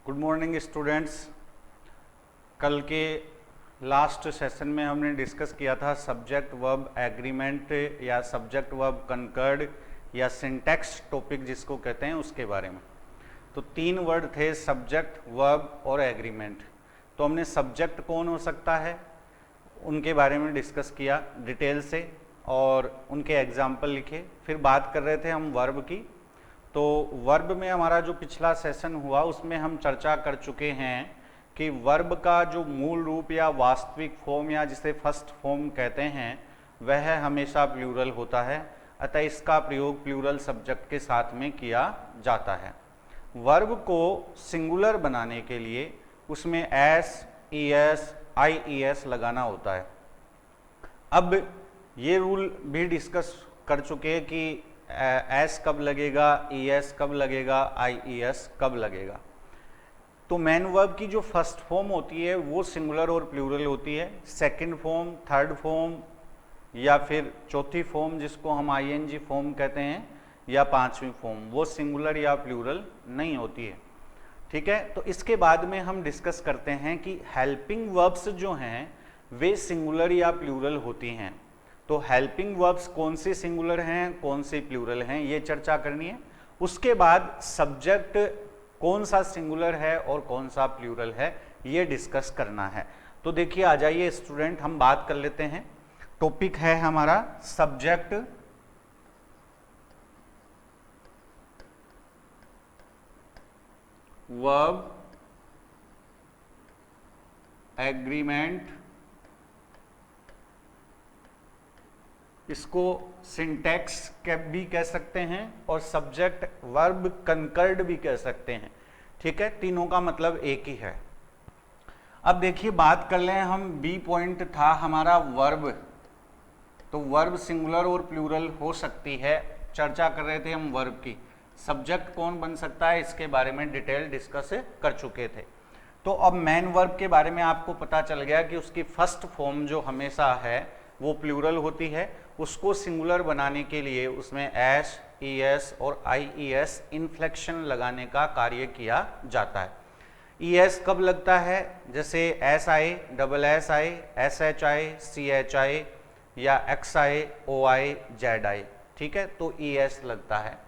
Good morning students. कल के last session में हमने डिस्कस किया था सब्जेक्ट वर्ब एग्रीमेंट या सब्जेक्ट वर्ब कंकर्ड या सिंटैक्स टॉपिक जिसको कहते हैं उसके बारे में। तो तीन वर्ड थे, सब्जेक्ट, वर्ब और एग्रीमेंट। तो हमने सब्जेक्ट कौन हो सकता है उनके बारे में डिस्कस किया डिटेल से और उनके एग्जाम्पल लिखे। फिर बात कर रहे थे हम वर्ब की। तो वर्ब में हमारा जो पिछला सेशन हुआ उसमें हम चर्चा कर चुके हैं कि वर्ब का जो मूल रूप या वास्तविक फॉर्म या जिसे फर्स्ट फॉर्म कहते हैं वह हमेशा प्लूरल होता है, अतः इसका प्रयोग प्लूरल सब्जेक्ट के साथ में किया जाता है। वर्ब को सिंगुलर बनाने के लिए उसमें एस, ईएस, आईईएस लगाना होता है। अब ये रूल भी डिस्कस कर चुके हैं कि एस कब लगेगा, ईएस कब लगेगा, आईईएस कब लगेगा। तो मेन वर्ब की जो फर्स्ट फॉर्म होती है वो सिंगुलर और प्लूरल होती है। सेकंड फॉर्म, थर्ड फॉर्म या फिर चौथी फॉर्म जिसको हम आईएनजी फॉर्म कहते हैं या पांचवी फॉर्म वो सिंगुलर या प्लूरल नहीं होती है। ठीक है, तो इसके बाद में हम डिस्कस करते हैं कि हेल्पिंग वर्ब्स जो हैं वे सिंगुलर या प्लूरल होती हैं। तो हेल्पिंग वर्ब्स कौन सी सिंगुलर हैं, कौन सी प्लूरल हैं, ये चर्चा करनी है। उसके बाद सब्जेक्ट कौन सा सिंगुलर है और कौन सा प्लूरल है ये डिस्कस करना है। तो देखिए आ जाइए स्टूडेंट, हम बात कर लेते हैं। टॉपिक है हमारा सब्जेक्ट, वर्ब, एग्रीमेंट, इसको सिंटैक्स भी कह सकते हैं और सब्जेक्ट वर्ब कंकर्ड भी कह सकते हैं। ठीक है, तीनों का मतलब एक ही है। अब देखिए बात कर लें हम, बी पॉइंट था हमारा वर्ब। तो वर्ब सिंगुलर और प्लूरल हो सकती है, चर्चा कर रहे थे हम वर्ब की। सब्जेक्ट कौन बन सकता है इसके बारे में डिटेल डिस्कस कर चुके थे। तो अब मेन वर्ब के बारे में आपको पता चल गया कि उसकी फर्स्ट फॉर्म जो हमेशा है वो प्लूरल होती है। उसको सिंगुलर बनाने के लिए उसमें एस, ईएस और आईईएस इन्फ्लेक्शन लगाने का कार्य किया जाता है। ईएस कब लगता है, जैसे S I, double S I, S H I, C H I या X I, O I, Z I. ठीक है, तो ईएस लगता है।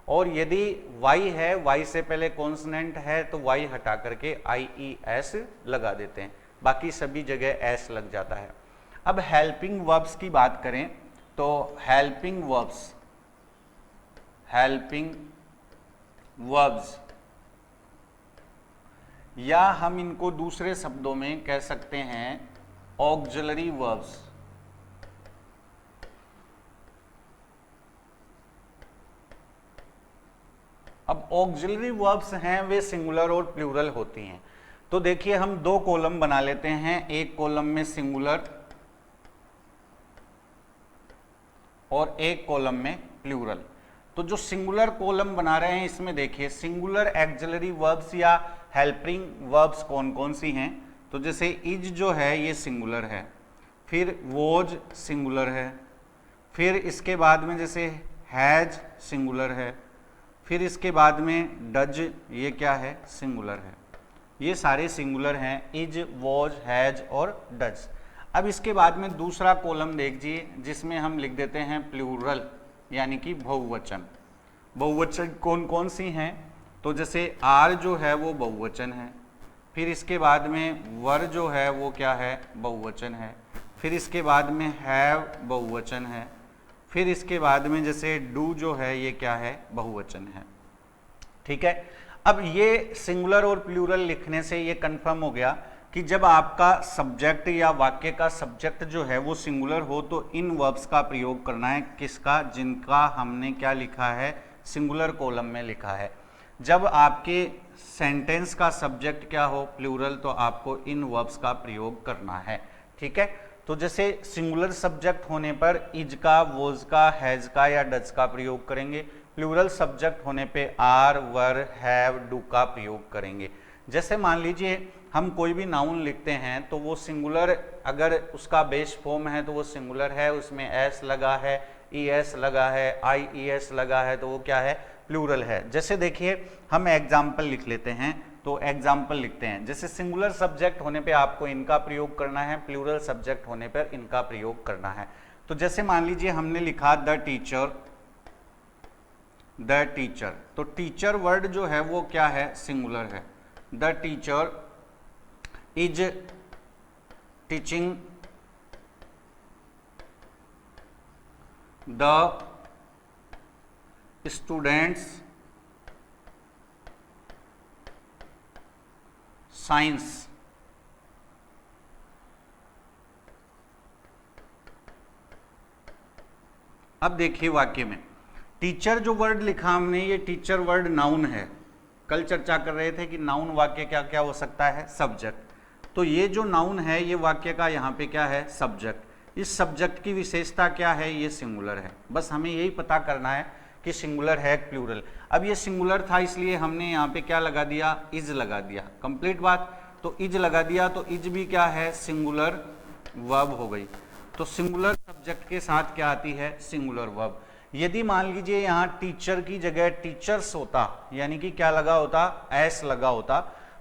और यदि वाई है, वाई से पहले कॉन्सोनेंट है तो वाई हटा करके आईईएस लगा देते हैं, बाकी सभी जगह एस लग जाता है। अब हेल्पिंग वर्ब्स की बात करें तो हेल्पिंग वर्ब्स या हम इनको दूसरे शब्दों में कह सकते हैं ऑक्सिलरी वर्ब्स। अब ऑक्सिलरी वर्ब्स हैं वे सिंगुलर और प्लूरल होती हैं। तो देखिए हम दो कॉलम बना लेते हैं, एक कॉलम में सिंगुलर और एक कॉलम में प्लूरल। तो जो सिंगुलर कॉलम बना रहे हैं इसमें देखिए सिंगुलर ऑक्सिलरी वर्ब्स या हेल्पिंग वर्ब्स कौन कौन सी हैं। तो जैसे इज जो है ये सिंगुलर है, फिर वॉज सिंगुलर है, फिर इसके बाद में जैसे हैज सिंगुलर है, फिर इसके बाद में डज ये क्या है, सिंगुलर है। ये सारे सिंगुलर हैं, इज, वॉज, हैज और डज। अब इसके बाद में दूसरा कॉलम देखिए जिसमें हम लिख देते हैं प्लूरल यानी कि बहुवचन। बहुवचन कौन कौन सी हैं, तो जैसे आर जो है वो बहुवचन है, फिर इसके बाद में वर जो है वो क्या है, बहुवचन है, फिर इसके बाद में हैव बहुवचन है, फिर इसके बाद में जैसे डू जो है ये क्या है, बहुवचन है। ठीक है, अब ये सिंगुलर और प्लूरल लिखने से ये कंफर्म हो गया कि जब आपका सब्जेक्ट या वाक्य का सब्जेक्ट जो है वो सिंगुलर हो तो इन वर्ब्स का प्रयोग करना है, किसका, जिनका हमने क्या लिखा है, सिंगुलर कॉलम में लिखा है। जब आपके सेंटेंस का सब्जेक्ट क्या हो, प्लूरल, तो आपको इन वर्ब्स का प्रयोग करना है। ठीक है, तो जैसे सिंगुलर सब्जेक्ट होने पर इज का, वॉज का, हैज का या डज का प्रयोग करेंगे। प्लूरल सब्जेक्ट होने पे आर, वर, हैव, डू का प्रयोग करेंगे। जैसे मान लीजिए हम कोई भी नाउन लिखते हैं तो वो सिंगुलर, अगर उसका बेस फॉर्म है तो वो सिंगुलर है, उसमें एस लगा है, ईएस लगा है, आईईएस लगा है, तो वो क्या है, प्लूरल है। जैसे देखिए हम एग्जाम्पल लिख लेते हैं, तो एग्जाम्पल लिखते हैं, जैसे सिंगुलर सब्जेक्ट होने पे आपको इनका प्रयोग करना है, प्लूरल सब्जेक्ट होने पर इनका प्रयोग करना है। तो जैसे मान लीजिए हमने लिखा द टीचर, द टीचर, तो टीचर वर्ड जो है वो क्या है, सिंगुलर है। The teacher is teaching the students science. अब देखिए वाक्य में टीचर जो वर्ड लिखा हमने, ये टीचर वर्ड नाउन है। कल चर्चा कर रहे थे कि नाउन वाक्य क्या क्या हो सकता है, सब्जेक्ट। तो ये जो नाउन है ये वाक्य का यहाँ पे क्या है, सब्जेक्ट। इस सब्जेक्ट की विशेषता क्या है, ये सिंगुलर है। बस हमें यही पता करना है कि सिंगुलर है प्लूरल। अब ये सिंगुलर था इसलिए हमने यहाँ पे क्या लगा दिया, इज लगा दिया। कंप्लीट बात। तो इज लगा दिया, तो इज भी क्या है, सिंगुलर वर्ब हो गई। तो सिंगुलर सब्जेक्ट के साथ क्या आती है, सिंगुलर वर्ब। यदि मान लीजिए यहाँ टीचर की जगह टीचर्स होता, यानी कि क्या लगा होता, एस लगा होता,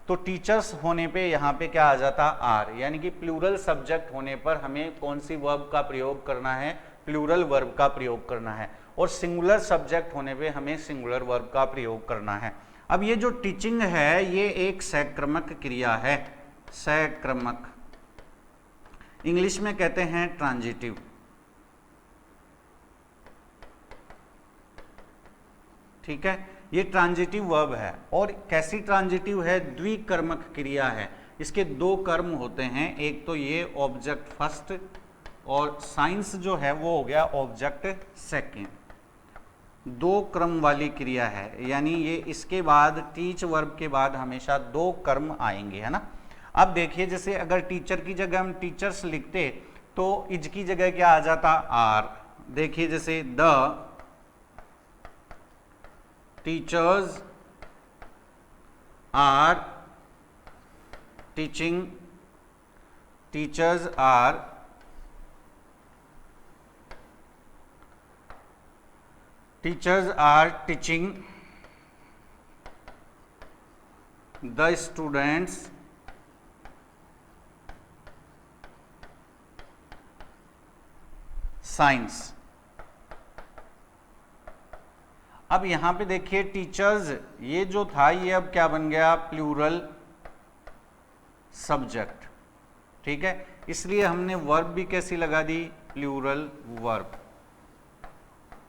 तो टीचर्स होने पे यहाँ पे क्या आ जाता, आर। यानी कि प्लूरल सब्जेक्ट होने पर हमें कौन सी वर्ब का प्रयोग करना है, प्लूरल वर्ब का प्रयोग करना है। और सिंगुलर सब्जेक्ट होने पे हमें सिंगुलर वर्ब का प्रयोग करना है। अब ये जो टीचिंग है ये एक सक्रमक क्रिया है। सक्रमक, इंग्लिश में कहते हैं ट्रांजिटिव। ठीक है, ये ट्रांजिटिव वर्ब है। और कैसी ट्रांजिटिव है, द्विकर्मक क्रिया है। इसके दो कर्म होते हैं, एक तो ये ऑब्जेक्ट फर्स्ट और साइंस जो है वो हो गया ऑब्जेक्ट सेकेंड। दो क्रम वाली क्रिया है, यानी ये इसके बाद टीच वर्ब के बाद हमेशा दो कर्म आएंगे, है ना। अब देखिए जैसे अगर टीचर की जगह हम टीचर्स लिखते तो इज की जगह क्या आ जाता, आर। देखिए जैसे the teachers are teaching, teachers are teaching the students science. अब यहां पे देखिए टीचर्स ये जो था ये अब क्या बन गया, प्लूरल सब्जेक्ट। ठीक है, इसलिए हमने वर्ब भी कैसी लगा दी, प्लूरल वर्ब।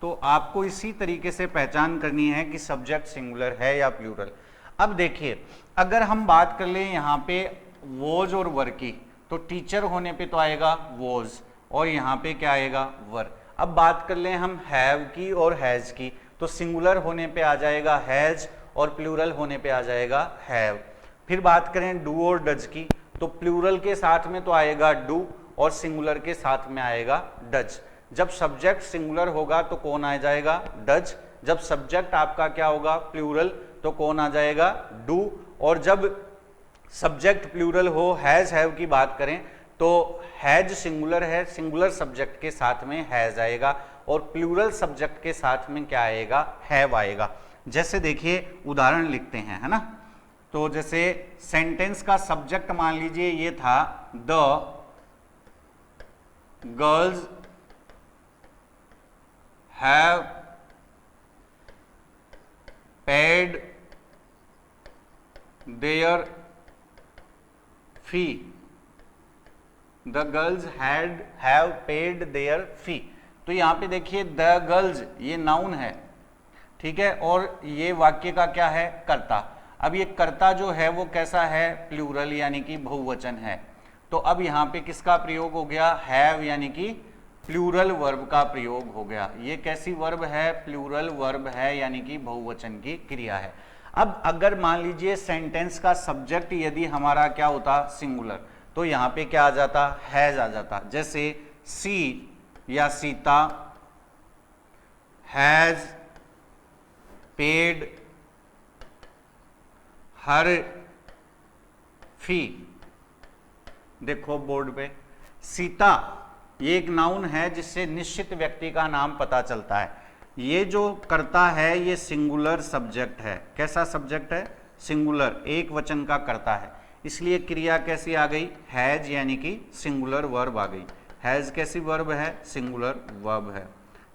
तो आपको इसी तरीके से पहचान करनी है कि सब्जेक्ट सिंगुलर है या प्लूरल। अब देखिए अगर हम बात कर लें यहाँ पे वॉज और वर की, तो टीचर होने पे तो आएगा वॉज और यहाँ पे क्या आएगा, वर। अब बात कर लें हम हैव की और हैज की, तो सिंगुलर होने पे आ जाएगा हैज और प्लूरल होने पे आ जाएगा हैव। फिर बात करें डू और डज की, तो प्लूरल के साथ में तो आएगा डू और सिंगुलर के साथ में आएगा डज। जब सब्जेक्ट सिंगुलर होगा तो कौन आ जाएगा, डज। जब सब्जेक्ट आपका क्या होगा, प्लूरल, तो कौन आ जाएगा, डू। और जब सब्जेक्ट प्लूरल हो, हैज हैव की बात करें तो हैज सिंगुलर है, सिंगुलर सब्जेक्ट के साथ में हैज आएगा और प्लूरल सब्जेक्ट के साथ में क्या आएगा, हैव आएगा। जैसे देखिए उदाहरण लिखते हैं, है ना। तो जैसे सेंटेंस का सब्जेक्ट मान लीजिए ये था the girls have paid their fee. The girls have paid their fee. तो यहाँ पे देखिए द गर्ल्स ये नाउन है, ठीक है, और ये वाक्य का क्या है, कर्ता। अब ये कर्ता जो है वो कैसा है, प्लूरल यानी कि बहुवचन है। तो अब यहाँ पे किसका प्रयोग हो गया, हैव यानी कि प्लूरल वर्ब का प्रयोग हो गया। ये कैसी वर्ब है, प्लूरल वर्ब है, यानी कि बहुवचन की क्रिया है। अब अगर मान लीजिए सेंटेंस का सब्जेक्ट यदि हमारा क्या होता, सिंगुलर, तो यहाँ पे क्या आ जाता, हैज आ जाता। जैसे सी या सीता हैज पेड हर फी। देखो बोर्ड पे सीता ये एक नाउन है जिससे निश्चित व्यक्ति का नाम पता चलता है। ये जो कर्ता है ये सिंगुलर सब्जेक्ट है। कैसा सब्जेक्ट है? सिंगुलर, एक वचन का कर्ता है, इसलिए क्रिया कैसी आ गई? हैज, यानी कि सिंगुलर वर्ब आ गई। हैज कैसी वर्ब है? सिंगुलर वर्ब है।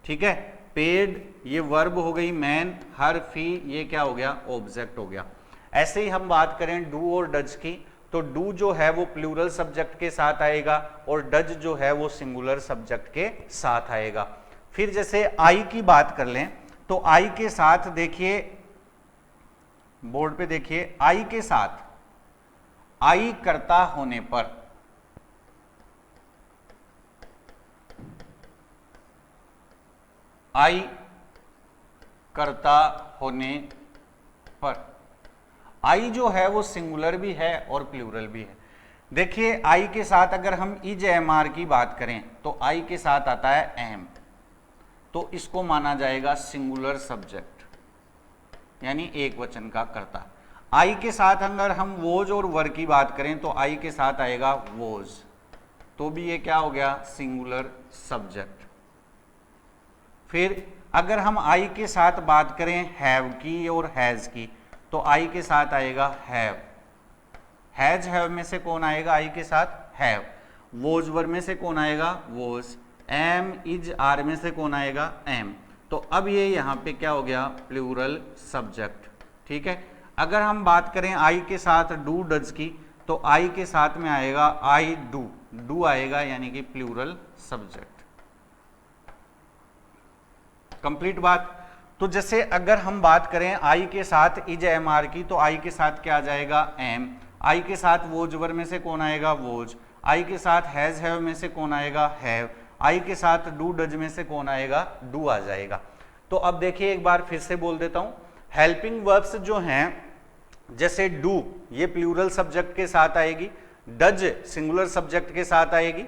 ठीक है। पेड ये वर्ब हो गई मैन, हर, फी ये क्या हो गया? ऑब्जेक्ट हो गया। ऐसे ही हम बात करें डू और डज की, तो डू जो है वो प्लूरल सब्जेक्ट के साथ आएगा और डज जो है वो सिंगुलर सब्जेक्ट के साथ आएगा। फिर जैसे आई की बात कर लें तो आई के साथ देखिए, बोर्ड पे देखिए, आई के साथ आई कर्ता होने पर आई कर्ता होने पर आई जो है वो सिंगुलर भी है और प्लूरल भी है। देखिए आई के साथ अगर हम इज एम आर की बात करें तो आई के साथ आता है एम, तो इसको माना जाएगा सिंगुलर सब्जेक्ट, यानी एक वचन का कर्ता। आई के साथ अगर हम वोज और वर की बात करें तो आई के साथ आएगा वोज, तो भी ये क्या हो गया? Singular subject. फिर अगर हम आई के साथ बात करें हैव की और हैज की, तो आई के साथ आएगा हैव। हैज हैव में से कौन आएगा आई के साथ? हैव। वोज वर में से कौन आएगा? वोज। एम इज आर में से कौन आएगा? एम। तो अब ये यहाँ पे क्या हो गया? Plural subject. ठीक है। अगर हम बात करें आई के साथ डू डज की, तो आई के साथ में आएगा आई डू, डू आएगा, यानी कि प्लूरल सब्जेक्ट। कंप्लीट बात। तो जैसे अगर हम बात करें आई के साथ इज एम आर की, तो आई के साथ क्या आ जाएगा? एम। आई के साथ वोज वर में से कौन आएगा? वोज। आई के साथ हैज हैव में से कौन आएगा? हैव। आई के साथ डू डज में से कौन आएगा? डू आ जाएगा। तो अब देखिए एक बार फिर से बोल देता हूं, हेल्पिंग वर्ब्स जो हैं, जैसे डू ये प्लूरल सब्जेक्ट के साथ आएगी, डज सिंगुलर सब्जेक्ट के साथ आएगी,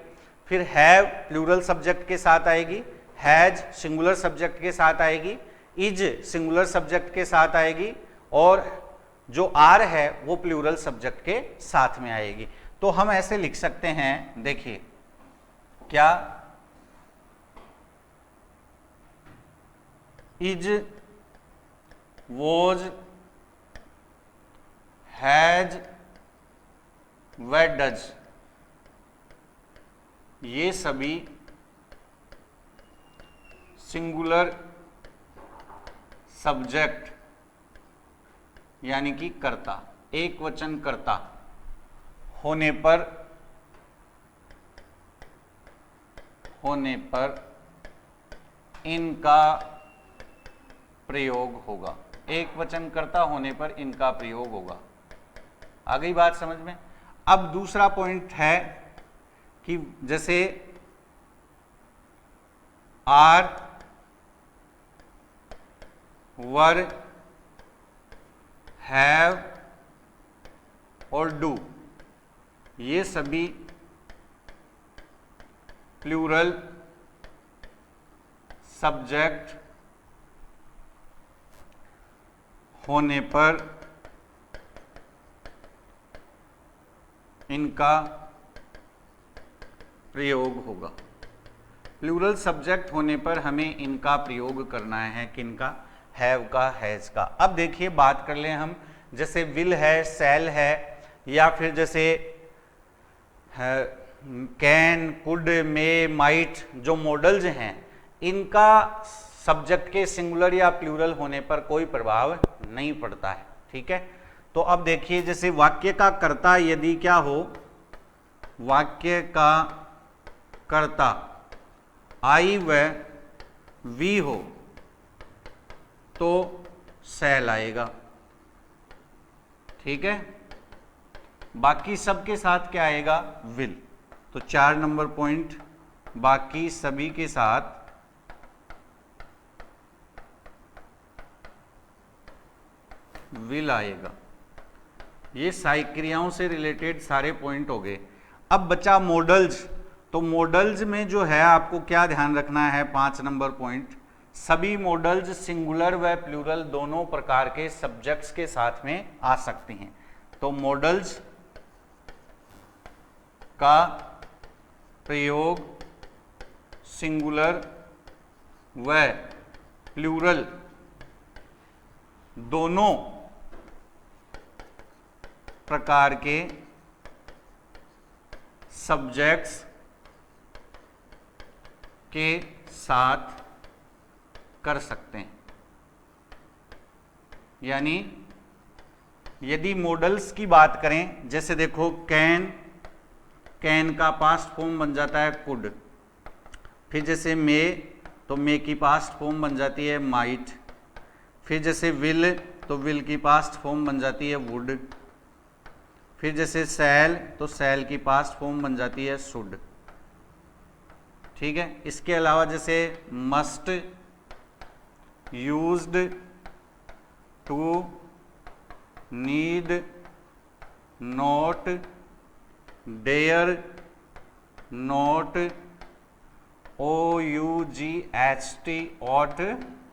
फिर हैव प्लूरल सब्जेक्ट के साथ आएगी, हैज सिंगुलर सब्जेक्ट के साथ आएगी, इज सिंगुलर सब्जेक्ट के साथ आएगी, और जो आर है वो प्लूरल सब्जेक्ट के साथ में आएगी। तो हम ऐसे लिख सकते हैं, देखिए क्या? इज, वोज, हैज व डज, ये सभी सिंगुलर सब्जेक्ट यानी कि कर्ता, एक वचन कर्ता होने पर इनका प्रयोग होगा। एक वचन कर्ता होने पर इनका प्रयोग होगा। आ गई बात समझ में? अब दूसरा पॉइंट है कि जैसे आर, वर, हैव और डू, ये सभी प्लूरल सब्जेक्ट होने पर इनका प्रयोग होगा। प्लूरल सब्जेक्ट होने पर हमें इनका प्रयोग करना है, किनका? हैव का, हैज का। अब देखिए बात कर लें हम, जैसे विल है, शैल है, या फिर जैसे कैन, कुड, मे, माइट, जो मॉडल्स हैं, इनका सब्जेक्ट के सिंगुलर या प्लूरल होने पर कोई प्रभाव नहीं पड़ता है। ठीक है। तो अब देखिए जैसे वाक्य का कर्ता यदि क्या हो? वाक्य का कर्ता आई व वी हो तो शैल आएगा। ठीक है। बाकी सबके साथ क्या आएगा? विल। तो 4 नंबर पॉइंट, बाकी सभी के साथ विल आएगा। ये सारी क्रियाओं से रिलेटेड सारे पॉइंट हो गए। अब बचा मॉडल्स। तो मॉडल्स में जो है आपको क्या ध्यान रखना है? 5 नंबर पॉइंट, सभी मॉडल्स सिंगुलर व प्लूरल दोनों प्रकार के सब्जेक्ट्स के साथ में आ सकती हैं। तो मॉडल्स का प्रयोग सिंगुलर व प्लूरल दोनों प्रकार के सब्जेक्ट्स के साथ कर सकते हैं। यानी यदि मॉडल्स की बात करें, जैसे देखो कैन, कैन का पास्ट फॉर्म बन जाता है कुड। फिर जैसे मे, तो मे की पास्ट फॉर्म बन जाती है माइट। फिर जैसे विल, तो विल की पास्ट फॉर्म बन जाती है वुड। फिर जैसे सैल, तो सैल की पास्ट फॉर्म बन जाती है शुड। ठीक है। इसके अलावा जैसे must, used, to, need, not, dare, not, OUGHT, ought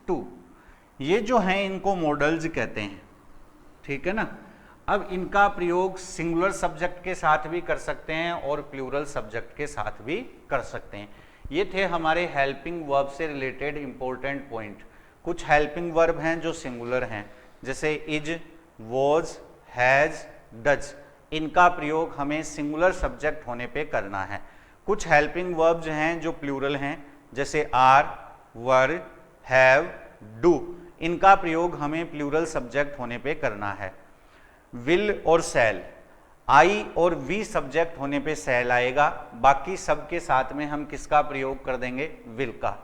to, ये जो हैं इनको मॉडल्स कहते हैं। ठीक है ना। अब इनका प्रयोग सिंगुलर सब्जेक्ट के साथ भी कर सकते हैं और प्लूरल सब्जेक्ट के साथ भी कर सकते हैं। ये थे हमारे हेल्पिंग वर्ब से रिलेटेड इंपॉर्टेंट पॉइंट। कुछ हेल्पिंग वर्ब हैं जो सिंगुलर हैं, जैसे इज, वॉज, हैज, डज। इनका प्रयोग हमें सिंगुलर सब्जेक्ट होने पे करना है। कुछ हेल्पिंग वर्ब्स हैं जो प्लूरल हैं, जैसे आर, वर, हैव, डू। इनका प्रयोग हमें प्लूरल सब्जेक्ट होने पे करना है। विल और सेल, आई और वी सब्जेक्ट होने पे सेल आएगा, बाकी सब के साथ में हम किसका प्रयोग कर देंगे, विल का।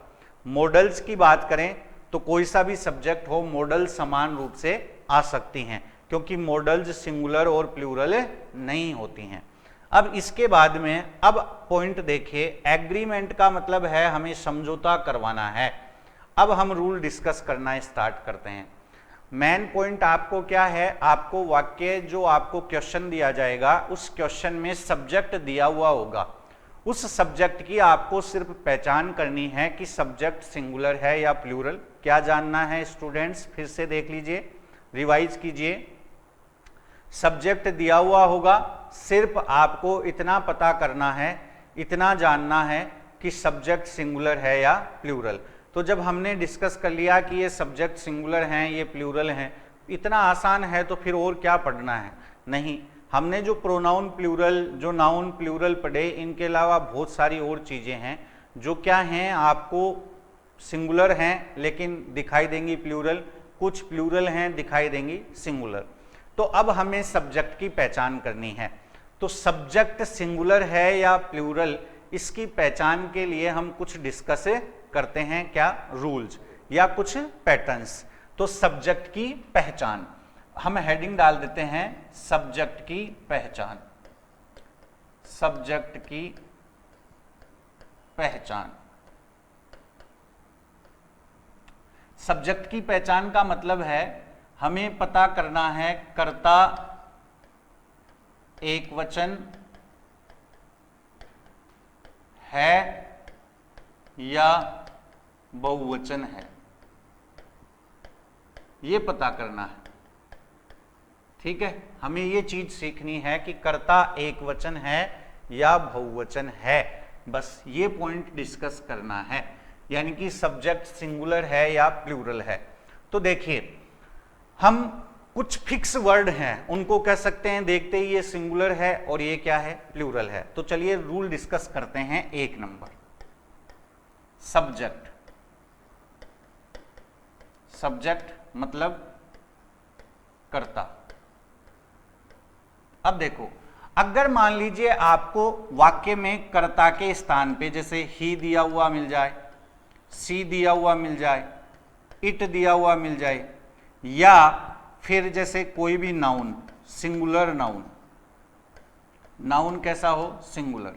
मॉडल्स की बात करें तो कोई सा भी सब्जेक्ट हो, मॉडल समान रूप से आ सकती हैं, क्योंकि मॉडल्स सिंगुलर और प्लूरल नहीं होती हैं। अब इसके बाद में अब पॉइंट देखिए, एग्रीमेंट का मतलब है हमें समझौता करवाना है। अब हम रूल डिस्कस करना स्टार्ट करते हैं। मेन पॉइंट आपको क्या है, आपको वाक्य जो आपको क्वेश्चन दिया जाएगा उस क्वेश्चन में सब्जेक्ट दिया हुआ होगा, उस सब्जेक्ट की आपको सिर्फ पहचान करनी है कि सब्जेक्ट सिंगुलर है या प्लूरल। क्या जानना है स्टूडेंट्स, फिर से देख लीजिए, रिवाइज कीजिए। सब्जेक्ट दिया हुआ होगा, सिर्फ आपको इतना पता करना है, इतना जानना है कि सब्जेक्ट सिंगुलर है या प्लूरल। तो जब हमने डिस्कस कर लिया कि ये सब्जेक्ट सिंगुलर हैं, ये प्लूरल हैं, इतना आसान है, तो फिर और क्या पढ़ना है। नहीं, हमने जो प्रोनाउन प्लूरल, जो नाउन प्लूरल पढ़े, इनके अलावा बहुत सारी और चीज़ें हैं जो क्या हैं, आपको सिंगुलर हैं लेकिन दिखाई देंगी प्लूरल, कुछ प्लूरल हैं दिखाई देंगी सिंगुलर। तो अब हमें सब्जेक्ट की पहचान करनी है। तो सब्जेक्ट सिंगुलर है या प्लूरल, इसकी पहचान के लिए हम कुछ डिस्कस करते हैं, क्या, रूल्स या कुछ पैटर्न्स। तो सब्जेक्ट की पहचान, हम हेडिंग डाल देते हैं सब्जेक्ट की पहचान। सब्जेक्ट की पहचान। सब्जेक्ट की पहचान का मतलब है हमें पता करना है कर्ता एक वचन है या बहुवचन है, ये पता करना है। ठीक है, हमें ये चीज सीखनी है कि कर्ता एक वचन है या बहुवचन है, बस ये पॉइंट डिस्कस करना है, यानी कि सब्जेक्ट सिंगुलर है या प्लूरल है। तो देखिए, हम कुछ फिक्स वर्ड हैं उनको कह सकते हैं देखते ही ये सिंगुलर है और ये क्या है, प्लूरल है। तो चलिए रूल डिस्कस करते हैं। 1 नंबर, सब्जेक्ट। सब्जेक्ट मतलब कर्ता। अब देखो, अगर मान लीजिए आपको वाक्य में कर्ता के स्थान पे जैसे ही दिया हुआ मिल जाए, सी दिया हुआ मिल जाए, इट दिया हुआ मिल जाए, या फिर जैसे कोई भी नाउन, सिंगुलर नाउन, नाउन कैसा हो, सिंगुलर,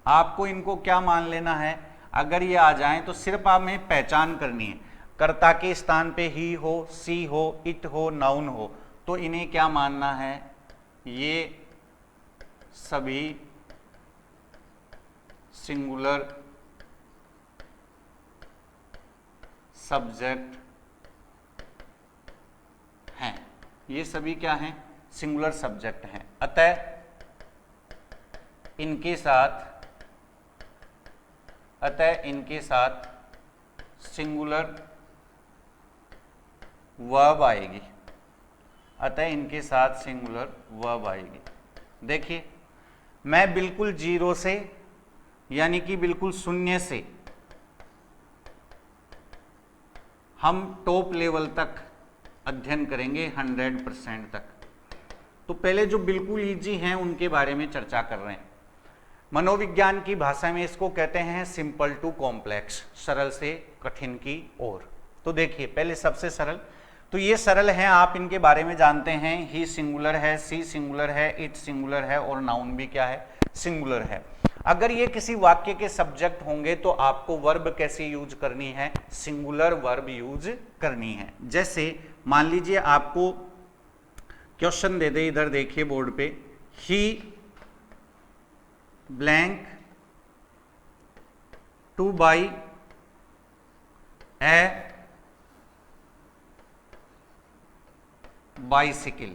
आपको इनको क्या मान लेना है, अगर ये आ जाएं तो सिर्फ आप में पहचान करनी है। कर्ता के स्थान पे ही हो, सी हो, इट हो, नाउन हो, तो इन्हें क्या मानना है, ये सभी सिंगुलर सब्जेक्ट हैं। ये सभी क्या हैं, सिंगुलर सब्जेक्ट हैं। अतः इनके साथ सिंगुलर वर्ब आएगी, अतः इनके साथ सिंगुलर वर्ब आएगी। देखिए मैं बिल्कुल जीरो से यानी कि बिल्कुल शून्य से हम टॉप लेवल तक अध्ययन करेंगे 100% तक। तो पहले जो बिल्कुल इजी हैं उनके बारे में चर्चा कर रहे हैं। मनोविज्ञान की भाषा में इसको कहते हैं सिंपल टू कॉम्प्लेक्स, सरल से कठिन की ओर। तो देखिए पहले सबसे सरल, तो ये सरल है, आप इनके बारे में जानते हैं, ही सिंगुलर है, सी सिंगुलर है, इट सिंगुलर है और नाउन भी क्या है, सिंगुलर है। अगर ये किसी वाक्य के सब्जेक्ट होंगे तो आपको वर्ब कैसे यूज करनी है, सिंगुलर वर्ब यूज करनी है। जैसे मान लीजिए आपको क्वेश्चन दे दे, इधर देखिए बोर्ड पे, he blank to buy a bicycle,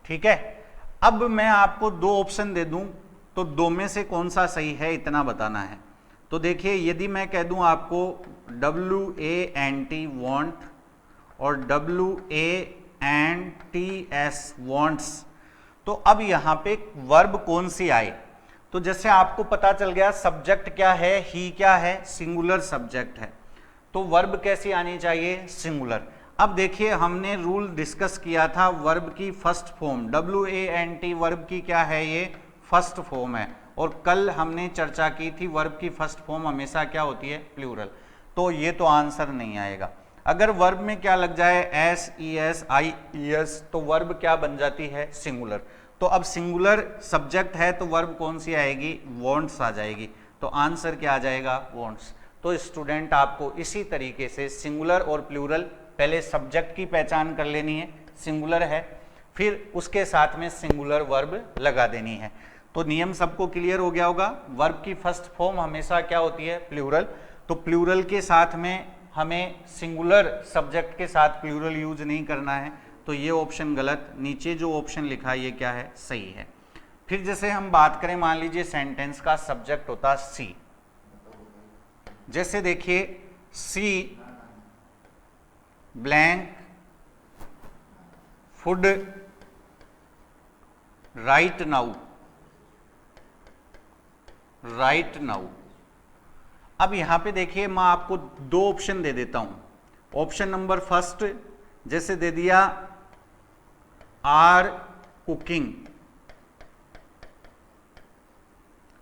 ठीक है। अब मैं आपको दो ऑप्शन दे दूं तो दो में से कौन सा सही है इतना बताना है। तो देखिए यदि मैं कह दूं आपको WANT वांट और WANTS वांट्स, तो अब यहां पे वर्ब कौन सी आए, तो जैसे आपको पता चल गया सब्जेक्ट क्या है, ही क्या है, सिंगुलर सब्जेक्ट है, तो वर्ब कैसी आनी चाहिए, सिंगुलर। अब देखिए हमने रूल डिस्कस किया था वर्ब की फर्स्ट फॉर्म, WANT वर्ब की क्या है, ये फर्स्ट फॉर्म है, और कल हमने चर्चा की थी वर्ब की फर्स्ट फॉर्म हमेशा क्या होती है, प्लूरल। तो ये तो आंसर नहीं आएगा। अगर वर्ब में क्या लग जाए, SES IES, तो वर्ब क्या बन जाती है, सिंगुलर। तो अब सिंगुलर सब्जेक्ट है तो वर्ब कौन सी आएगी, वांट्स आ जाएगी। तो आंसर क्या आ जाएगा, वांट्स। तो स्टूडेंट आपको इसी तरीके से सिंगुलर और प्लूरल, पहले सब्जेक्ट की पहचान कर लेनी है, सिंगुलर है, फिर उसके साथ में सिंगुलर वर्ब लगा देनी है। तो नियम सबको क्लियर हो गया होगा। वर्ब की फर्स्ट फॉर्म हमेशा क्या होती है, प्लूरल। तो प्लूरल के साथ में हमें सिंगुलर सब्जेक्ट के साथ प्लूरल यूज नहीं करना है, तो ये ऑप्शन गलत। नीचे जो ऑप्शन लिखा है ये क्या है, सही है। फिर जैसे हम बात करें, मान लीजिए सेंटेंस का सब्जेक्ट होता सी, जैसे देखिए she blank food right now, right now. अब यहां पे देखिए मैं आपको दो ऑप्शन दे देता हूं। ऑप्शन नंबर फर्स्ट जैसे दे दिया आर कुकिंग,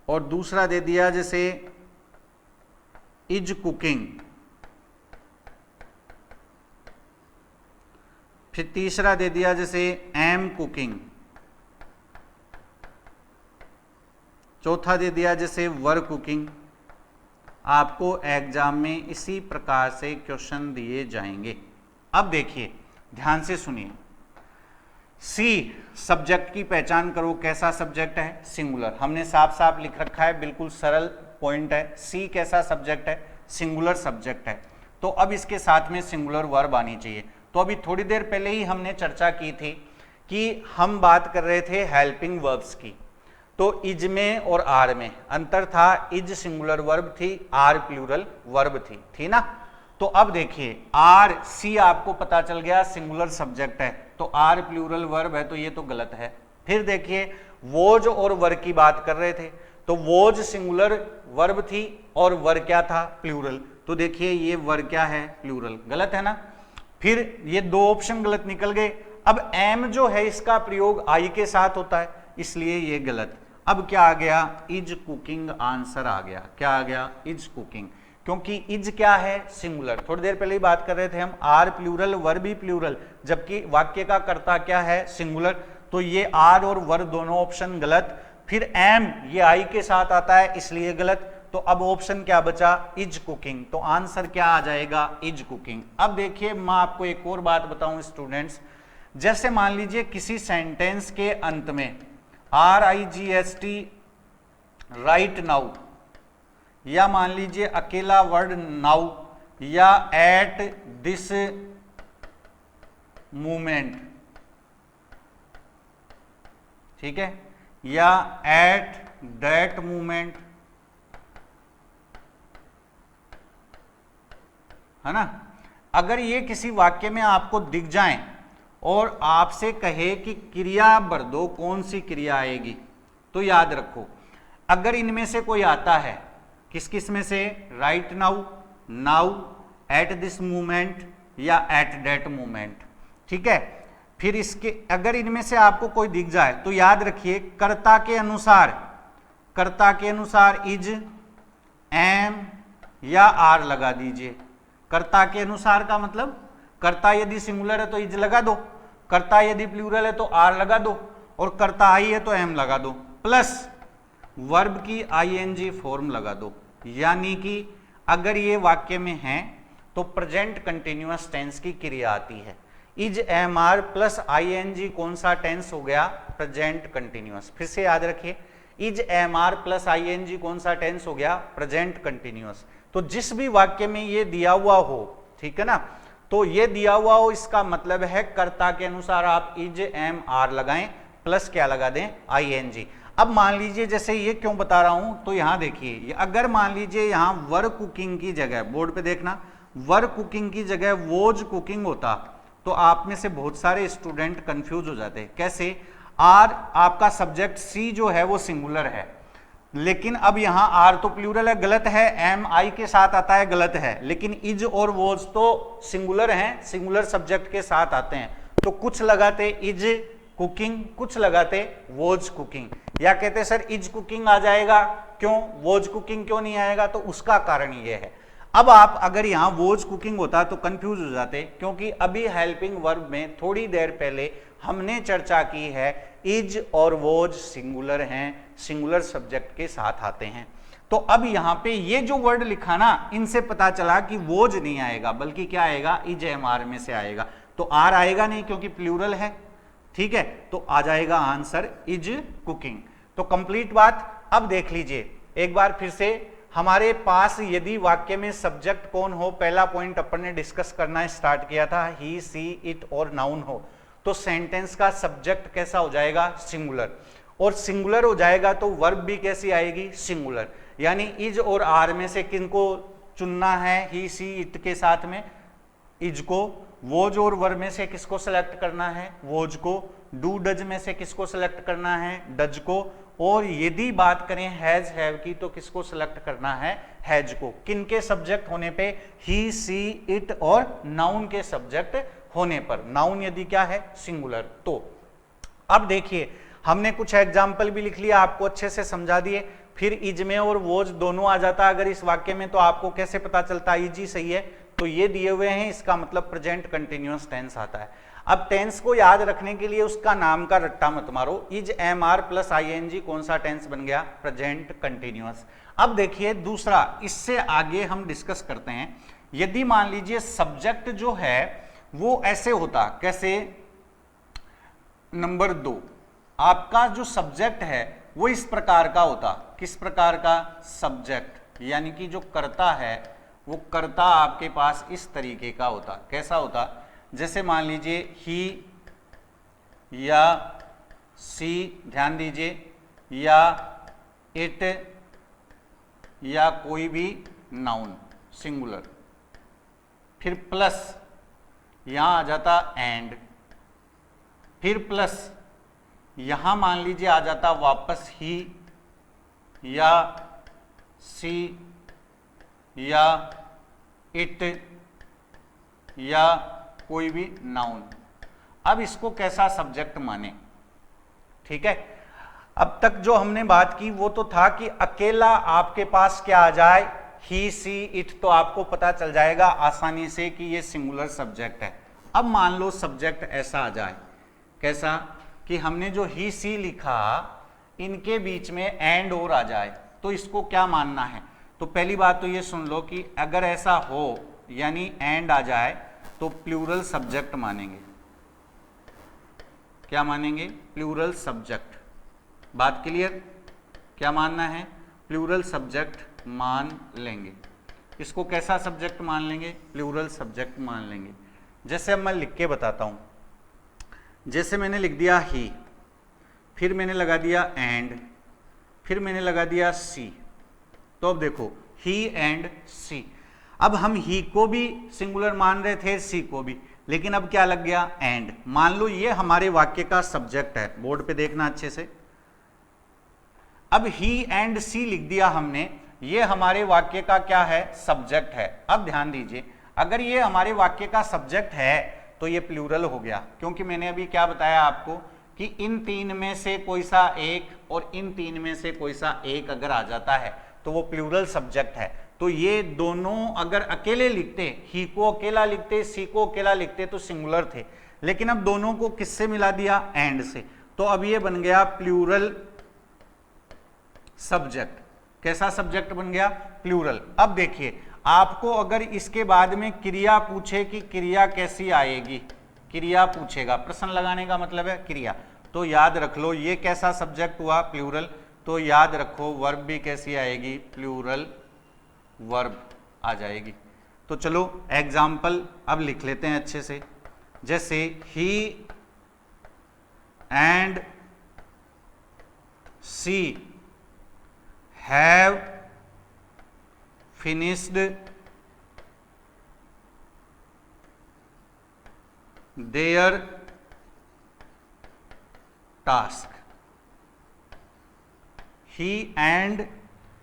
और दूसरा दे दिया जैसे इज कुकिंग, फिर तीसरा दे दिया जैसे एम कुकिंग, चौथा दे दिया जैसे वर कुकिंग। आपको एग्जाम में इसी प्रकार से क्वेश्चन दिए जाएंगे। अब देखिए ध्यान से सुनिए, सी सब्जेक्ट की पहचान करो, कैसा सब्जेक्ट है, सिंगुलर। हमने साफ साफ लिख रखा है, बिल्कुल सरल पॉइंट है। सी कैसा सब्जेक्ट है, सिंगुलर सब्जेक्ट है। तो अब इसके साथ में सिंगुलर वर्ब आनी चाहिए। तो अभी थोड़ी देर पहले ही हमने चर्चा की थी कि हम बात कर रहे थे हेल्पिंग वर्ब्स की। तो इज में और आर में अंतर था, इज सिंगुलर वर्ब थी, आर प्लूरल वर्ब थी ना। तो अब देखिए आर, सी आपको पता चल गया सिंगुलर सब्जेक्ट है, तो आर प्लूरल वर्ब है, तो ये तो गलत है। फिर देखिए वोज और वर की बात कर रहे थे, तो वोज सिंगुलर वर्ब थी और वर क्या था, प्लूरल। तो देखिए ये वर क्या है, प्लूरल, गलत है ना। फिर ये दो ऑप्शन गलत निकल गए। अब एम जो है इसका प्रयोग आई के साथ होता है, इसलिए ये गलत। अब क्या आ गया, इज कुकिंग आंसर आ गया। क्या आ गया, इज कुकिंग, क्योंकि इज क्या है, सिंगुलर। थोड़ी देर पहले ही बात कर रहे थे हम, आर प्लूरल वर भी प्लूरल, जबकि वाक्य का कर्ता क्या है, सिंगुलर। तो ये आर और वर दोनों ऑप्शन गलत। फिर एम ये आई के साथ आता है, इसलिए गलत। तो अब ऑप्शन क्या बचा, इज कुकिंग। तो आंसर क्या आ जाएगा, इज कुकिंग। अब देखिए मैं आपको एक और बात बताऊं स्टूडेंट्स, जैसे मान लीजिए किसी सेंटेंस के अंत में RIGST राइट नाउ, या मान लीजिए अकेला वर्ड नाउ, या एट दिस मूवमेंट, ठीक है, या एट दैट मूवमेंट, है ना। अगर ये किसी वाक्य में आपको दिख जाएं और आपसे कहे कि क्रिया भर दो, कौन सी क्रिया आएगी, तो याद रखो अगर इनमें से कोई आता है, किस किस में से, right now, now, at this moment या एट दैट मोमेंट, ठीक है। फिर इसके अगर इनमें से आपको कोई दिख जाए तो याद रखिए कर्ता के अनुसार इज, एम या आर लगा दीजिए। कर्ता के अनुसार का मतलब कर्ता यदि सिंगुलर है तो इज लगा दो, कर्ता यदि प्लूरल है तो आर लगा दो, और कर्ता आई है तो एम लगा दो, प्लस वर्ब की आईएनजी फॉर्म लगा दो। यानी कि अगर ये वाक्य में है तो प्रेजेंट कंटिन्यूअस टेंस की क्रिया आती है। Is am are plus ING कौन सा टेंस हो गया, प्रेजेंट कंटिन्यूअस। फिर से याद रखिए is am are plus ING कौन सा टेंस हो गया, प्रेजेंट कंटिन्यूअस। तो जिस भी वाक्य में ये दिया हुआ हो, ठीक है ना, तो ये दिया हुआ हो इसका मतलब है कर्ता के अनुसार आप इज एम आर लगाएं प्लस क्या लगा दें, आईएनजी। अब मान लीजिए जैसे ये क्यों बता रहा हूं, तो यहां देखिए अगर मान लीजिए यहां वर कुकिंग की जगह, बोर्ड पे देखना, वर कुकिंग की जगह वोज कुकिंग होता तो आप में से बहुत सारे स्टूडेंट कंफ्यूज हो जाते। कैसे, आर आपका सब्जेक्ट सी जो है वो सिंगुलर है, लेकिन अब यहां आर तो प्लूरल है, गलत है, एम आई के साथ आता है, गलत है, लेकिन इज और वोज तो सिंगुलर हैं, सिंगुलर सब्जेक्ट के साथ आते हैं, तो कुछ लगाते इज कुकिंग, कुछ लगाते वोज कुकिंग, या कहते सर इज कुकिंग आ जाएगा, क्यों वोज कुकिंग क्यों नहीं आएगा, तो उसका कारण ये है। अब आप अगर यहां वोज कुकिंग होता तो कंफ्यूज हो जाते, क्योंकि अभी हेल्पिंग वर्ब में थोड़ी देर पहले हमने चर्चा की है इज और वोज सिंगुलर हैं, सिंगुलर सब्जेक्ट के साथ आते हैं। तो अब यहां पे ये जो वर्ड लिखा ना, इनसे पता चला कि वोज नहीं आएगा बल्कि क्या आएगा, इज एम आर में से आएगा। तो आर आएगा नहीं क्योंकि प्लूरल है, ठीक है, तो आ जाएगा आंसर इज कुकिंग। तो कंप्लीट बात। अब देख लीजिए एक बार फिर से, हमारे पास यदि वाक्य में सब्जेक्ट कौन हो, पहला पॉइंट अपन ने डिस्कस करना स्टार्ट किया था, ही, सी, इट और नाउन हो, तो सेंटेंस का सब्जेक्ट कैसा हो जाएगा, सिंगुलर, और सिंगुलर हो जाएगा तो वर्ब भी कैसी आएगी, सिंगुलर। यानी इज और आर में से किनको चुनना है, ही, सी, इट के साथ में इज को, वोज और वर्ब में से किसको सेलेक्ट करना है, वोज को, डू डज में से किसको सेलेक्ट करना है, डज को, और यदि बात करें हैज हैव की तो किसको सेलेक्ट करना है, हैज को। किनके सब्जेक्ट होने पे, ही, सी, इट और नाउन के सब्जेक्ट होने पर, नाउन यदि क्या है, सिंगुलर। तो अब देखिए हमने कुछ एग्जाम्पल भी लिख लिया, आपको अच्छे से समझा दिए। फिर इज में और वोज दोनों आ जाता अगर इस वाक्य में, तो आपको कैसे पता चलता इज ही सही है, तो ये दिए हुए हैं, इसका मतलब प्रेजेंट कंटिन्यूअस टेंस आता है। अब टेंस को याद रखने के लिए उसका नाम का रट्टा मत मारो, is am are plus ING कौन सा टेंस बन गया, प्रेजेंट कंटिन्यूअस। अब देखिए दूसरा, इससे आगे हम डिस्कस करते हैं। यदि मान लीजिए सब्जेक्ट जो है वो ऐसे होता, कैसे, नंबर 2, आपका जो सब्जेक्ट है वो इस प्रकार का होता, किस प्रकार का, सब्जेक्ट, यानी कि जो कर्ता है वो कर्ता आपके पास इस तरीके का होता, कैसा होता, जैसे मान लीजिए ही या सी, ध्यान दीजिए, या इट या कोई भी नाउन सिंगुलर, फिर प्लस यहां आ जाता एंड, फिर प्लस यहां मान लीजिए आ जाता वापस ही या सी या इट या कोई भी नाउन। अब इसको कैसा सब्जेक्ट माने, ठीक है। अब तक जो हमने बात की वो तो था कि अकेला आपके पास क्या आ जाए, ही, सी, इट, तो आपको पता चल जाएगा आसानी से कि ये सिंगुलर सब्जेक्ट है। अब मान लो सब्जेक्ट ऐसा आ जाए, कैसा, कि हमने जो ही, सी लिखा इनके बीच में एंड और आ जाए, तो इसको क्या मानना है। तो पहली बात तो ये सुन लो कि अगर ऐसा हो यानी एंड आ जाए तो प्लूरल सब्जेक्ट मानेंगे, क्या मानेंगे, प्लूरल सब्जेक्ट। बात क्लियर, क्या मानना है, प्लूरल सब्जेक्ट मान लेंगे। इसको कैसा सब्जेक्ट मान लेंगे, प्लूरल सब्जेक्ट मान लेंगे। जैसे अब मैं लिख के बताता हूं, जैसे मैंने लिख दिया ही, फिर मैंने लगा दिया एंड, फिर मैंने लगा दिया सी, तो अब देखो ही एंड सी। अब हम ही को भी सिंगुलर मान रहे थे, सी को भी, लेकिन अब क्या लग गया, एंड। मान लो ये हमारे वाक्य का सब्जेक्ट है, बोर्ड पे देखना अच्छे से। अब ही एंड सी लिख दिया हमने, ये हमारे वाक्य का क्या है, सब्जेक्ट है। अब ध्यान दीजिए, अगर ये हमारे वाक्य का सब्जेक्ट है तो ये प्लूरल हो गया, क्योंकि मैंने अभी क्या बताया आपको कि इन तीन में से कोई सा एक और इन तीन में से कोई सा एक अगर आ जाता है तो वो प्लूरल सब्जेक्ट है। तो ये दोनों अगर अकेले लिखते, ही को अकेला लिखते, सी को अकेला लिखते तो सिंगुलर थे, लेकिन अब दोनों को किससे मिला दिया, एंड से, तो अब ये बन गया प्लूरल सब्जेक्ट। कैसा सब्जेक्ट बन गया, प्लूरल। अब देखिए, आपको अगर इसके बाद में क्रिया पूछे कि क्रिया कैसी आएगी, क्रिया पूछेगा, प्रश्न लगाने का मतलब है क्रिया, तो याद रख लो ये कैसा सब्जेक्ट हुआ, प्लूरल। तो याद रखो वर्ब भी कैसी आएगी, प्लूरल वर्ब आ जाएगी। तो चलो एग्जाम्पल अब लिख लेते हैं अच्छे से। जैसे he and she have finished their task. He and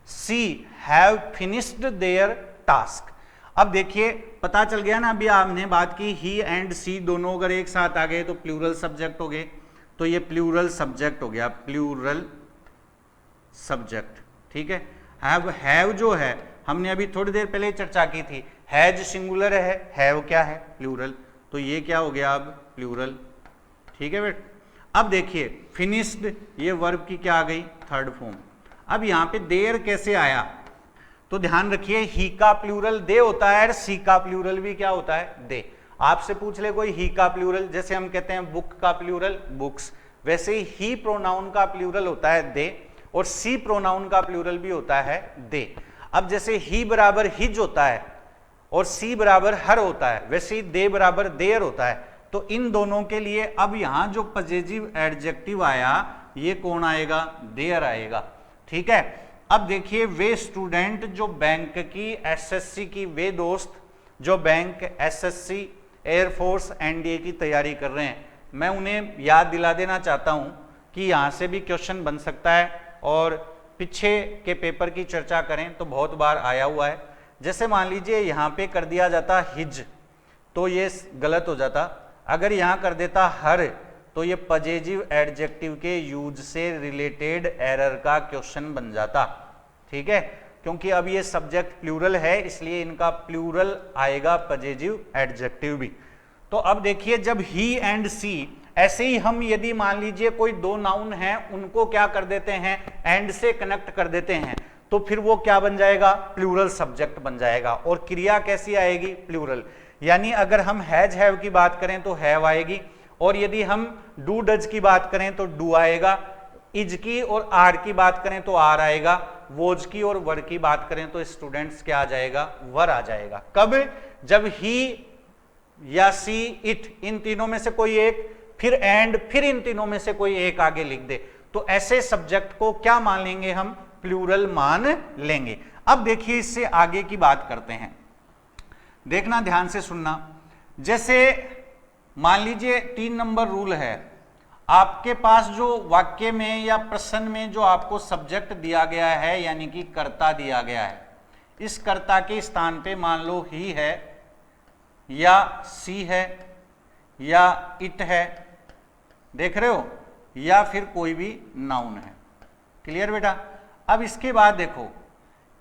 she have finished their task. अब देखिए पता चल गया ना, अभी आपने बात की ही एंड सी दोनों अगर एक साथ आ गए तो प्लूरल सब्जेक्ट हो गए, तो ये प्लूरल सब्जेक्ट हो गया, प्लूरल सब्जेक्ट। ठीक है, हैव जो है हमने अभी थोड़ी देर पहले चर्चा की थी, हैज सिंगुलर है, हैव क्या है, प्लूरल, तो ये क्या हो गया अब, प्लूरल। ठीक है बेट। अब देखिए फिनिश्ड, ये वर्ब की क्या आ गई, थर्ड फॉर्म। अब यहाँ पे देयर कैसे आया, तो ध्यान रखिए ही का प्लूरल दे होता है और सी का प्लूरल भी क्या होता है, दे। आपसे पूछ ले कोई ही का प्लूरल, जैसे हम कहते हैं बुक का प्लूरल बुक्स, वैसे ही प्रोनाउन का प्लूरल होता है दे, और सी प्रोनाउन का प्लूरल भी होता है दे। अब जैसे ही बराबर हिज होता है और सी बराबर हर होता है, वैसे ही दे बराबर देयर होता है। तो इन दोनों के लिए अब यहां जो पॉजिटिव एडजेक्टिव आया ये कौन आएगा, देयर आएगा। ठीक है। अब देखिए वे स्टूडेंट जो बैंक की एसएससी की, वे दोस्त जो बैंक एसएससी एयरफोर्स एनडीए की तैयारी कर रहे हैं, मैं उन्हें याद दिला देना चाहता हूं कि यहां से भी क्वेश्चन बन सकता है और पीछे के पेपर की चर्चा करें तो बहुत बार आया हुआ है। जैसे मान लीजिए यहाँ पे कर दिया जाता हिज तो ये गलत हो जाता, अगर यहाँ कर देता हर तो ये पॉजिटिव एडजेक्टिव के यूज से रिलेटेड एरर का क्वेश्चन बन जाता। ठीक है, क्योंकि अब ये सब्जेक्ट प्लूरल है इसलिए इनका प्लूरल आएगा पॉजिटिव एडजेक्टिव भी। तो अब देखिए जब ही एंड सी, ऐसे ही हम यदि मान लीजिए कोई दो नाउन हैं उनको क्या कर देते हैं, एंड से कनेक्ट कर देते हैं, तो फिर वो क्या बन जाएगा, प्लूरल सब्जेक्ट बन जाएगा। और क्रिया कैसी आएगी, प्लूरल। यानी अगर हम हैज हैव की बात करें तो हैव आएगी, और यदि हम डू डज की बात करें तो डू आएगा, इज की और आर की बात करें तो आर आएगा, वोज की और वर की बात करें तो स्टूडेंट्स क्या आ जाएगा, वर आ जाएगा। कब, जब ही या सी इट इन तीनों में से कोई एक, फिर एंड, फिर इन तीनों में से कोई एक आगे लिख दे, तो ऐसे सब्जेक्ट को क्या मान लेंगे हम, प्लूरल मान लेंगे। अब देखिए इससे आगे की बात करते हैं, देखना ध्यान से सुनना। जैसे मान लीजिए 3 नंबर रूल है, आपके पास जो वाक्य में या प्रश्न में जो आपको सब्जेक्ट दिया गया है यानी कि कर्ता दिया गया है, इस कर्ता के स्थान पे मान लो ही है या सी है या इट है, देख रहे हो, या फिर कोई भी नाउन है। क्लियर बेटा। अब इसके बाद देखो,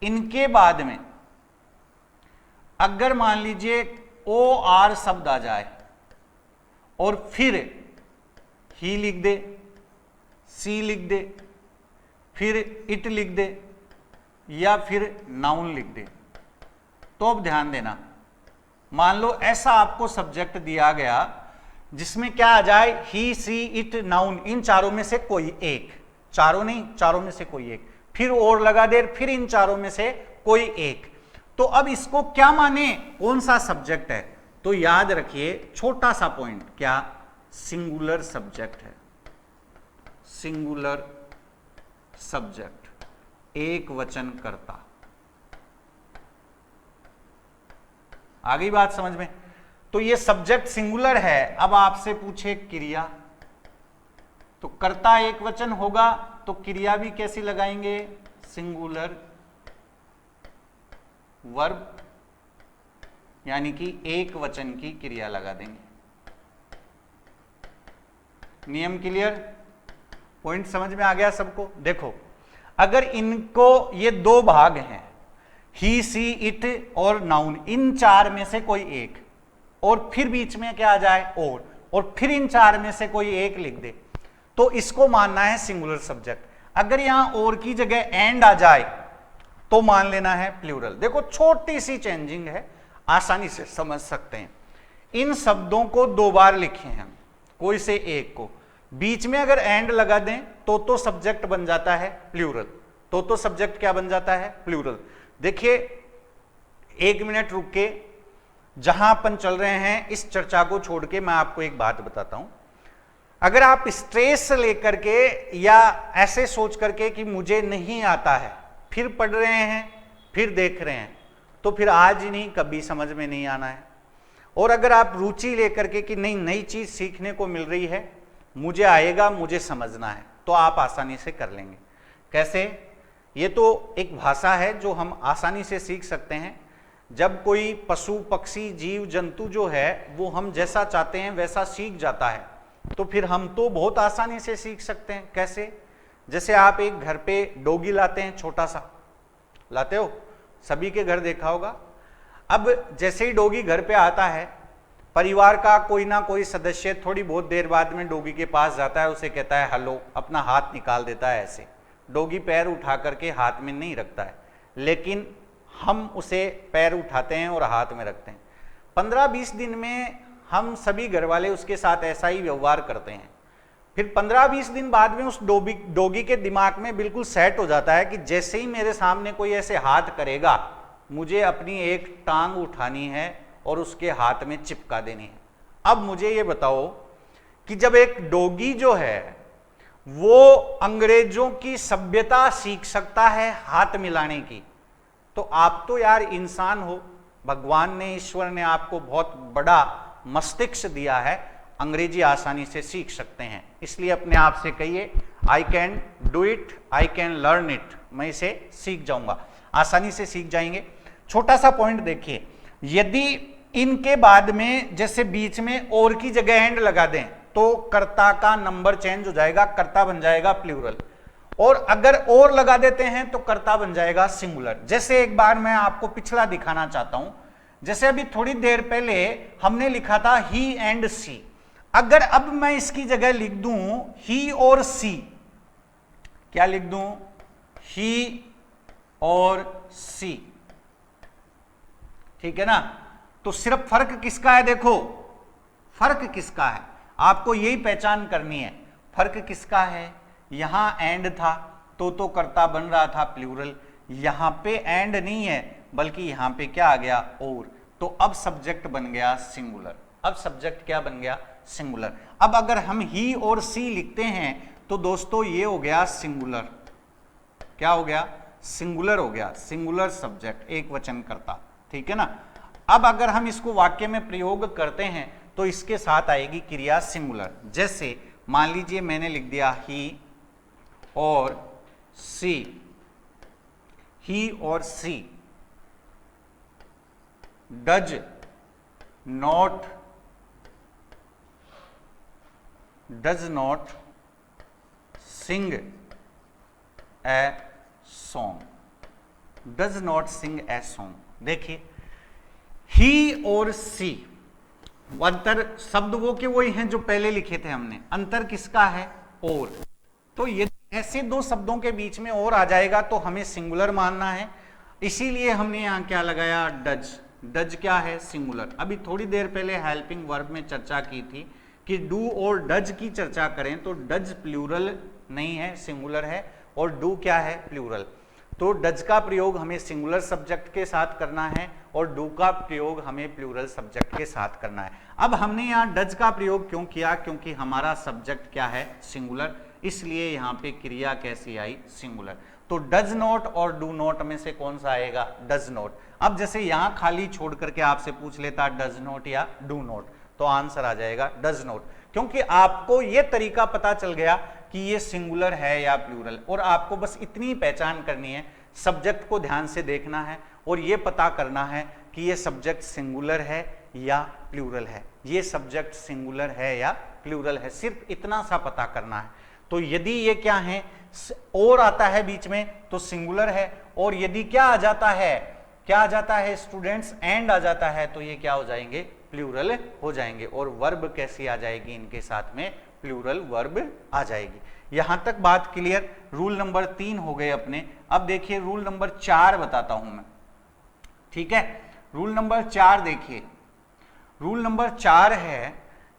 इनके बाद में अगर मान लीजिए ओ आर शब्द आ जाए और फिर ही लिख दे, सी लिख दे, फिर इट लिख दे या फिर नाउन लिख दे, तो अब ध्यान देना, मान लो ऐसा आपको सब्जेक्ट दिया गया जिसमें क्या आ जाए, ही सी इट नाउन, इन चारों में से कोई एक, चारों नहीं, चारों में से कोई एक, फिर और लगा दे, फिर इन चारों में से कोई एक, तो अब इसको क्या माने, कौन सा सब्जेक्ट है, तो याद रखिए छोटा सा पॉइंट, क्या, सिंगुलर सब्जेक्ट है, सिंगुलर सब्जेक्ट, एक वचन कर्ता। आ गई बात समझ में? तो ये सब्जेक्ट सिंगुलर है। अब आपसे पूछे क्रिया, तो कर्ता एक वचन होगा तो क्रिया भी कैसी लगाएंगे? सिंगुलर वर्ब, यानी कि एक वचन की क्रिया लगा देंगे। नियम क्लियर? पॉइंट समझ में आ गया सबको? देखो, अगर इनको, ये दो भाग हैं, ही, सी, इट और नाउन, इन चार में से कोई एक, और फिर बीच में क्या आ जाए? और फिर इन चार में से कोई एक लिख दे, तो इसको मानना है सिंगुलर सब्जेक्ट। अगर यहां और की जगह एंड आ जाए तो मान लेना है प्लूरल। देखो, छोटी सी चेंजिंग है, आसानी से समझ सकते हैं। इन शब्दों को दो बार लिखे हैं, कोई से एक को, बीच में अगर एंड लगा दें तो सब्जेक्ट बन जाता है प्लूरल। तो सब्जेक्ट क्या बन जाता है? प्लूरल। देखिए, एक मिनट रुक के, जहां अपन चल रहे हैं इस चर्चा को छोड़ के मैं आपको एक बात बताता हूं। अगर आप स्ट्रेस लेकर के या ऐसे सोच करके कि मुझे नहीं आता है, फिर पढ़ रहे हैं, फिर देख रहे हैं, तो फिर आज ही नहीं कभी समझ में नहीं आना है। और अगर आप रुचि लेकर के कि नहीं, नई चीज सीखने को मिल रही है, मुझे आएगा, मुझे समझना है, तो आप आसानी से कर लेंगे। कैसे? ये तो एक भाषा है जो हम आसानी से सीख सकते हैं। जब कोई पशु, पक्षी, जीव जंतु जो है वो हम जैसा चाहते हैं वैसा सीख जाता है, तो फिर हम तो बहुत आसानी से सीख सकते हैं। कैसे? जैसे आप एक घर पे डॉगी लाते हैं, छोटा सा लाते हो, सभी के घर देखा होगा। अब जैसे ही डॉगी घर पे आता है, परिवार का कोई ना कोई सदस्य थोड़ी बहुत देर बाद में डॉगी के पास जाता है, उसे कहता है हेलो, अपना हाथ निकाल देता है ऐसे। डॉगी पैर उठा करके हाथ में नहीं रखता है, लेकिन हम उसे पैर उठाते हैं और हाथ में रखते हैं। 15-20 दिन में हम सभी घर वाले उसके साथ ऐसा ही व्यवहार करते हैं। फिर 15-20 दिन बाद में उस डॉगी के दिमाग में बिल्कुल सेट हो जाता है कि जैसे ही मेरे सामने कोई ऐसे हाथ करेगा, मुझे अपनी एक टांग उठानी है और उसके हाथ में चिपका देनी है। अब मुझे ये बताओ कि जब एक डॉगी जो है वो अंग्रेजों की सभ्यता सीख सकता है हाथ मिलाने की, तो आप तो यार इंसान हो, भगवान ने, ईश्वर ने आपको बहुत बड़ा मस्तिष्क दिया है, अंग्रेजी आसानी से सीख सकते हैं। इसलिए अपने आप से कहिए, I can do it, I can learn it, मैं इसे सीख जाऊंगा, आसानी से सीख जाएंगे। छोटा सा पॉइंट देखिए, यदि इनके बाद में जैसे बीच में और की जगह एंड लगा दें तो कर्ता का नंबर चेंज हो जाएगा, कर्ता बन जाएगा प्लूरल, और अगर और लगा देते हैं तो कर्ता बन जाएगा सिंगुलर। जैसे एक बार मैं आपको पिछला दिखाना चाहता हूं, जैसे अभी थोड़ी देर पहले हमने लिखा था ही एंड सी। अगर अब मैं इसकी जगह लिख दूं ही और सी, क्या लिख दूं? ही और सी, ठीक है ना? तो सिर्फ फर्क किसका है? देखो, फर्क किसका है, आपको यही पहचान करनी है। फर्क किसका है? यहां एंड था तो कर्ता बन रहा था प्लूरल, यहां पे एंड नहीं है, बल्कि यहां पे क्या आ गया? और। तो अब सब्जेक्ट बन गया सिंगुलर। अब सब्जेक्ट क्या बन गया? सिंगुलर। अब अगर हम ही और सी लिखते हैं तो दोस्तों ये हो गया सिंगुलर। क्या हो गया? सिंगुलर हो गया, सिंगुलर सब्जेक्ट, एक वचन कर्ता, ठीक है ना? अब अगर हम इसको वाक्य में प्रयोग करते हैं तो इसके साथ आएगी क्रिया सिंगुलर। जैसे मान लीजिए मैंने लिख दिया ही or she, he or she does not sing a song, does not sing a song. देखिए, ही और सी, अंतर शब्द वो के वही हैं जो पहले लिखे थे हमने, अंतर किसका है? और। तो ये ऐसे दो शब्दों के बीच में और आ जाएगा तो हमें सिंगुलर मानना है, इसीलिए हमने यहां क्या लगाया? डज। डज क्या है? सिंगुलर। अभी थोड़ी देर पहले हेल्पिंग वर्ब में चर्चा की थी कि डू और डज की चर्चा करें तो डज प्लूरल नहीं है, सिंगुलर है, और डू क्या है? प्लूरल। तो डज का प्रयोग हमें सिंगुलर सब्जेक्ट के साथ करना है और डू का प्रयोग हमें प्लूरल सब्जेक्ट के साथ करना है। अब हमने यहाँ डज का प्रयोग क्यों किया, क्योंकि हमारा सब्जेक्ट क्या है, सिंगुलर, इसलिए यहाँ पे क्रिया कैसी आई, सिंगुलर। तो डज नॉट और डू नॉट में से कौन सा आएगा, डज नॉट। अब जैसे यहां खाली छोड़ करके आपसे पूछ लेता डज नॉट या डू नॉट, तो आंसर आ जाएगा डज नॉट, क्योंकि आपको यह तरीका पता चल गया कि ये सिंगुलर है या प्लूरल, और आपको बस इतनी पहचान करनी है, सब्जेक्ट को ध्यान से देखना है और ये पता करना है कि ये सब्जेक्ट सिंगुलर है या प्लूरल है, ये सब्जेक्ट सिंगुलर है या प्लूरल है, सिर्फ इतना सा पता करना है। तो यदि ये क्या है, और आता है बीच में तो सिंगुलर है, और यदि क्या आ जाता है, क्या आ जाता है स्टूडेंट्स, एंड आ जाता है, तो ये क्या हो जाएंगे, प्लूरल हो जाएंगे। और वर्ब कैसी आ जाएगी इनके साथ में, प्लूरल वर्ब आ जाएगी। यहां तक बात क्लियर। रूल नंबर 3 हो गए अपने। अब देखिए रूल नंबर 4 बताता हूं मैं, ठीक है। रूल नंबर 4 देखिए, रूल नंबर 4 है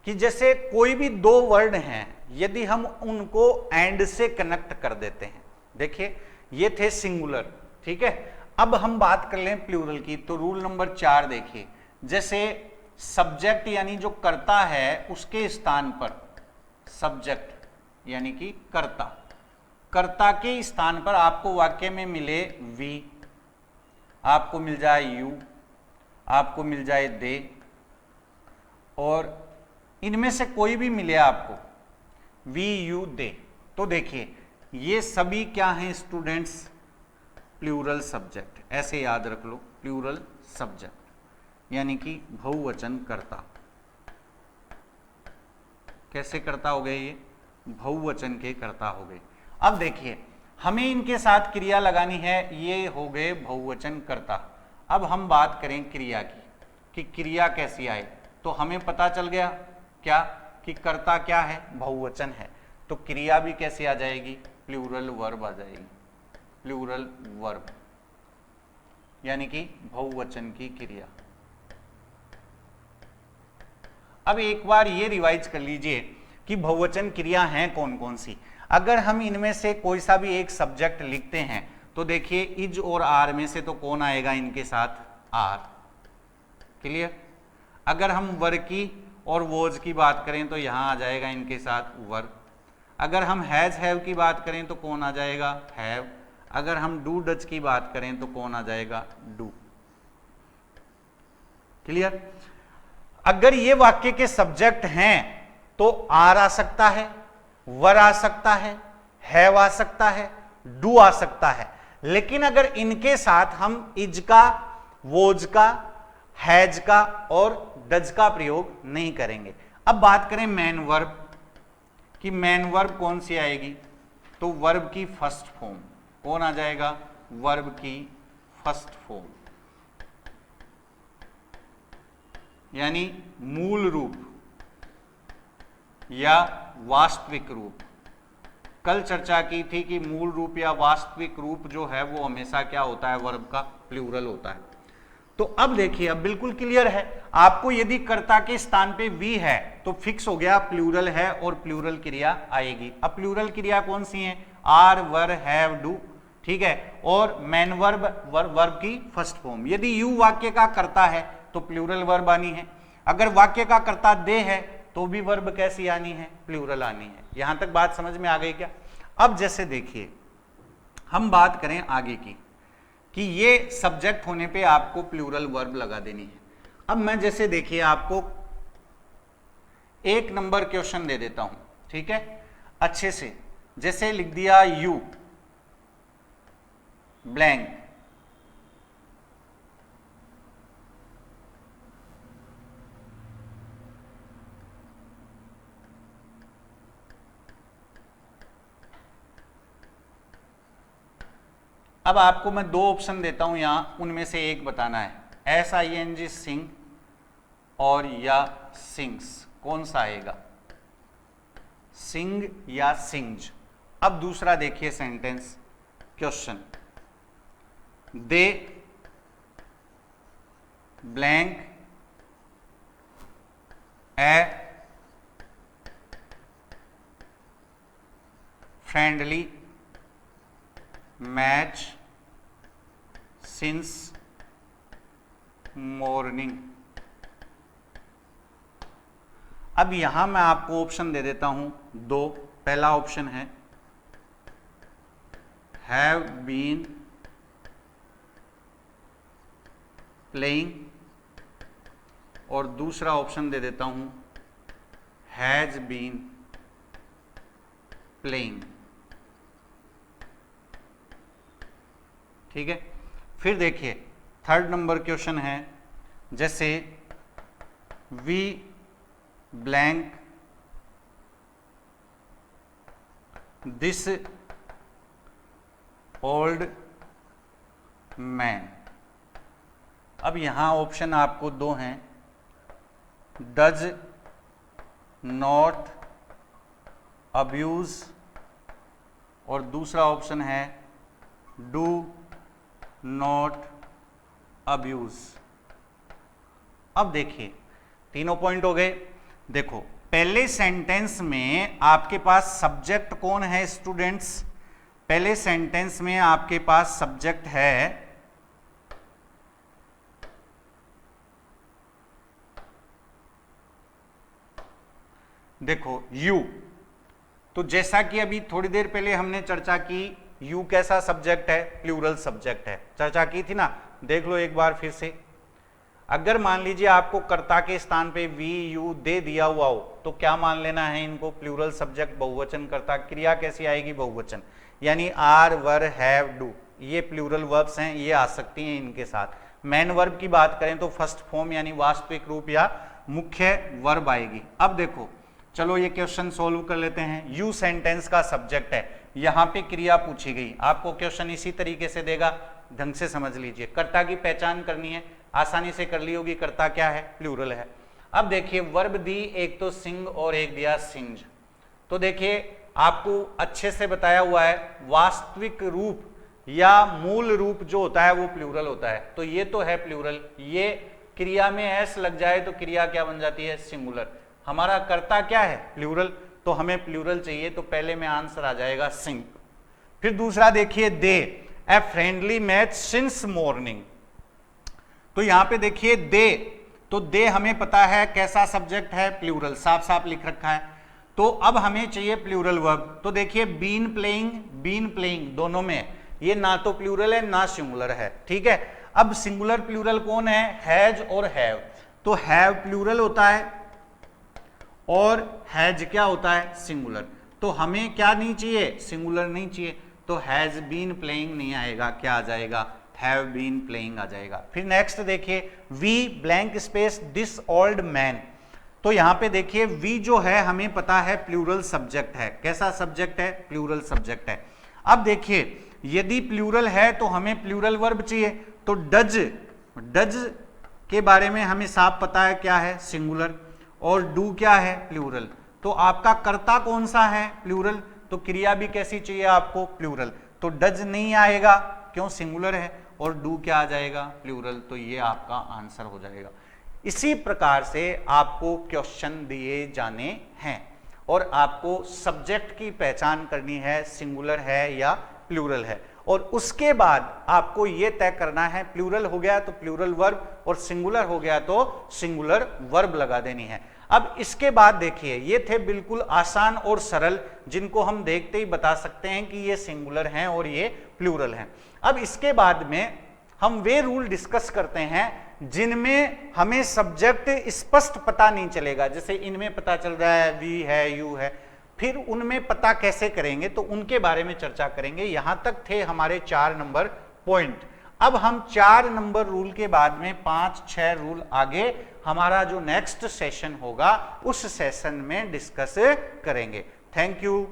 कि जैसे कोई भी दो वर्ड हैं, यदि हम उनको एंड से कनेक्ट कर देते हैं, देखिए ये थे सिंगुलर, ठीक है। अब हम बात कर लें प्लूरल की, तो रूल नंबर 4 देखिए, जैसे सब्जेक्ट यानी जो कर्ता है उसके स्थान पर, सब्जेक्ट यानी कि कर्ता, कर्ता के स्थान पर आपको वाक्य में मिले वी, आपको मिल जाए यू, आपको मिल जाए दे, और इनमें से कोई भी मिले आपको, वी यू दे, तो देखिए ये सभी क्या हैं स्टूडेंट्स, प्लूरल सब्जेक्ट, ऐसे याद रख लो, प्लूरल सब्जेक्ट यानी कि बहुवचन कर्ता। कैसे कर्ता हो गए ये, बहुवचन के कर्ता हो गए। अब देखिए हमें इनके साथ क्रिया लगानी है, ये हो गए बहुवचन कर्ता। अब हम बात करें क्रिया की कि क्रिया कैसी आए, तो हमें पता चल गया क्या कि कर्ता क्या है, बहुवचन है, तो क्रिया भी कैसे आ जाएगी, प्लूरल वर्ब आ जाएगी, प्लूरल वर्ब यानी कि बहुवचन की क्रिया। अब एक बार ये रिवाइज कर लीजिए कि बहुवचन क्रिया हैं कौन कौन सी। अगर हम इनमें से कोई सा भी एक सब्जेक्ट लिखते हैं तो देखिए इज और आर में से तो कौन आएगा इनके साथ, आर, क्लियर। अगर हम वर की और वोज की बात करें तो यहां आ जाएगा इनके साथ वर। अगर हम हैज हैव की बात करें तो कौन आ जाएगा, हैव। अगर हम डू डच की बात करें तो कौन आ जाएगा, डू, क्लियर। अगर ये वाक्य के सब्जेक्ट हैं तो आर आ सकता है, वर आ सकता है, हैव आ सकता है, डू आ सकता है। लेकिन अगर इनके साथ हम इज का, वोज का, हैज का और डज का प्रयोग नहीं करेंगे। अब बात करें मेन वर्ब कि मेन वर्ब कौन सी आएगी, तो वर्ब की फर्स्ट फॉर्म कौन आ जाएगा, वर्ब की फर्स्ट फॉर्म यानी मूल रूप या वास्तविक रूप। कल चर्चा की थी कि मूल रूप या वास्तविक रूप जो है वो हमेशा क्या होता है, वर्ब का प्लूरल होता है। तो अब देखिए अब बिल्कुल क्लियर है आपको, यदि कर्ता के स्थान पे वी है तो फिक्स हो गया प्लूरल है और प्लूरल क्रिया आएगी। अब प्लूरल क्रिया कौन सी है, आर, वर, हैव, डू, ठीक है। और मेन वर्ब, वर्ब की फर्स्ट फॉर्म। यदि यू वाक्य का कर्ता है तो प्लूरल वर्ब आनी है, अगर वाक्य का कर्ता दे है तो भी वर्ब कैसी आनी है, प्लूरल आनी है। यहां तक बात समझ में आ गई क्या। अब जैसे देखिए हम बात करें आगे की कि ये सब्जेक्ट होने पे आपको प्लूरल वर्ब लगा देनी है। अब मैं जैसे देखिए आपको एक नंबर क्वेश्चन दे देता हूं, ठीक है, अच्छे से। जैसे लिख दिया यू ब्लैंक, अब आपको मैं दो ऑप्शन देता हूं यहां, उनमें से एक बताना है, SING सिंग और या सिंग्स, कौन सा आएगा, सिंग या सिंग्स। अब दूसरा देखिए सेंटेंस क्वेश्चन, दे ब्लैंक ए फ्रेंडली मैच सिंस मॉर्निंग। अब यहां मैं आपको ऑप्शन दे देता हूं दो। पहला ऑप्शन है हैव बीन प्लेइंग, और दूसरा ऑप्शन दे देता हूं हैज बीन प्लेइंग। ठीक है, फिर देखिए थर्ड नंबर क्वेश्चन है, जैसे we blank this old man. अब यहां ऑप्शन आपको दो हैं, डज नॉट अब्यूज, और दूसरा ऑप्शन है डू नॉट अब्यूज। अब देखिए तीनों पॉइंट हो गए। देखो पहले सेंटेंस में आपके पास सब्जेक्ट कौन है स्टूडेंट्स? पहले सेंटेंस में आपके पास सब्जेक्ट है देखो यू। तो जैसा कि अभी थोड़ी देर पहले हमने चर्चा की, यू कैसा सब्जेक्ट है? प्लूरल सब्जेक्ट है, चर्चा की थी ना, देख लो एक बार फिर से। अगर मान लीजिए आपको कर्ता के स्थान पे वी यू दे दिया हुआ हो तो क्या मान लेना है इनको? प्लूरल सब्जेक्ट, बहुवचन कर्ता। क्रिया कैसी आएगी? बहुवचन, यानी आर, वर, हैव, डू, ये प्लूरल वर्ब्स हैं, ये आ सकती हैं इनके साथ। मेन वर्ब की बात करें तो फर्स्ट फॉर्म यानी वास्तविक रूप या मुख्य वर्ब आएगी। अब देखो चलो ये क्वेश्चन सोल्व कर लेते हैं। यू सेंटेंस का सब्जेक्ट है, यहां पे क्रिया पूछी गई। आपको क्वेश्चन इसी तरीके से देगा, ढंग से समझ लीजिए। कर्ता की पहचान करनी है, आसानी से कर ली होगी। कर्ता क्या है? प्लूरल है। अब देखिए वर्ब दी, एक तो सिंग और एक दिया सिंज। तो देखिए आपको अच्छे से बताया हुआ है, वास्तविक रूप या मूल रूप जो होता है वो प्लूरल होता है। तो ये तो है प्लूरल, ये क्रिया में एस लग जाए तो क्रिया क्या बन जाती है? सिंगुलर। हमारा कर्ता क्या है? प्लूरल, तो हमें प्लूरल चाहिए, तो पहले में आंसर आ जाएगा सिंग। फिर दूसरा देखिए they, a friendly match since morning. तो यहां पे देखिए दे, तो दे हमें पता है कैसा सब्जेक्ट है? प्लूरल, साफ साफ लिख रखा है। तो अब हमें चाहिए प्लूरल वर्ब। तो देखिए बीन प्लेइंग, बीन प्लेइंग दोनों में ये ना तो प्लूरल है ना सिंगुलर है। ठीक है, अब सिंगुलर प्लूरल कौन है? हैज और हैव। तो हैव प्लूरल होता है और हैज क्या होता है? सिंगुलर। तो हमें क्या नहीं चाहिए? सिंगुलर नहीं चाहिए, तो हैज बीन प्लेइंग नहीं आएगा, क्या आ जाएगा? हैव बीन प्लेइंग आ जाएगा। फिर नेक्स्ट देखिए we blank space this old man. तो यहां पे देखिए वी जो है हमें पता है प्लूरल सब्जेक्ट है। कैसा सब्जेक्ट है? प्लूरल सब्जेक्ट है। अब देखिए यदि प्लूरल है तो हमें प्लूरल वर्ब चाहिए। तो डज, डज के बारे में हमें साफ पता है क्या है? सिंगुलर। और डू क्या है? प्लूरल। तो आपका कर्ता कौन सा है? प्लूरल। तो क्रिया भी कैसी चाहिए आपको? प्लूरल। तो डज नहीं आएगा, क्यों? सिंगुलर है। और डू क्या आ जाएगा? प्लूरल। तो ये आपका आंसर हो जाएगा। इसी प्रकार से आपको क्वेश्चन दिए जाने हैं और आपको सब्जेक्ट की पहचान करनी है, सिंगुलर है या प्लूरल है। और उसके बाद आपको यह तय करना है, प्लूरल हो गया तो प्लूरल वर्ब, और सिंगुलर हो गया तो सिंगुलर वर्ब लगा देनी है। अब इसके बाद देखिए ये थे बिल्कुल आसान और सरल, जिनको हम देखते ही बता सकते हैं कि ये सिंगुलर हैं और ये प्लूरल हैं। अब इसके बाद में हम वे रूल डिस्कस करते हैं जिनमें हमें सब्जेक्ट स्पष्ट पता नहीं चलेगा। जैसे इनमें पता चल रहा है वी है, यू है, फिर उनमें पता कैसे करेंगे, तो उनके बारे में चर्चा करेंगे। यहां तक थे हमारे 4 नंबर पॉइंट। अब हम 4 नंबर रूल के बाद में 5-6 रूल आगे हमारा जो नेक्स्ट सेशन होगा उस सेशन में डिस्कस करेंगे। Thank you.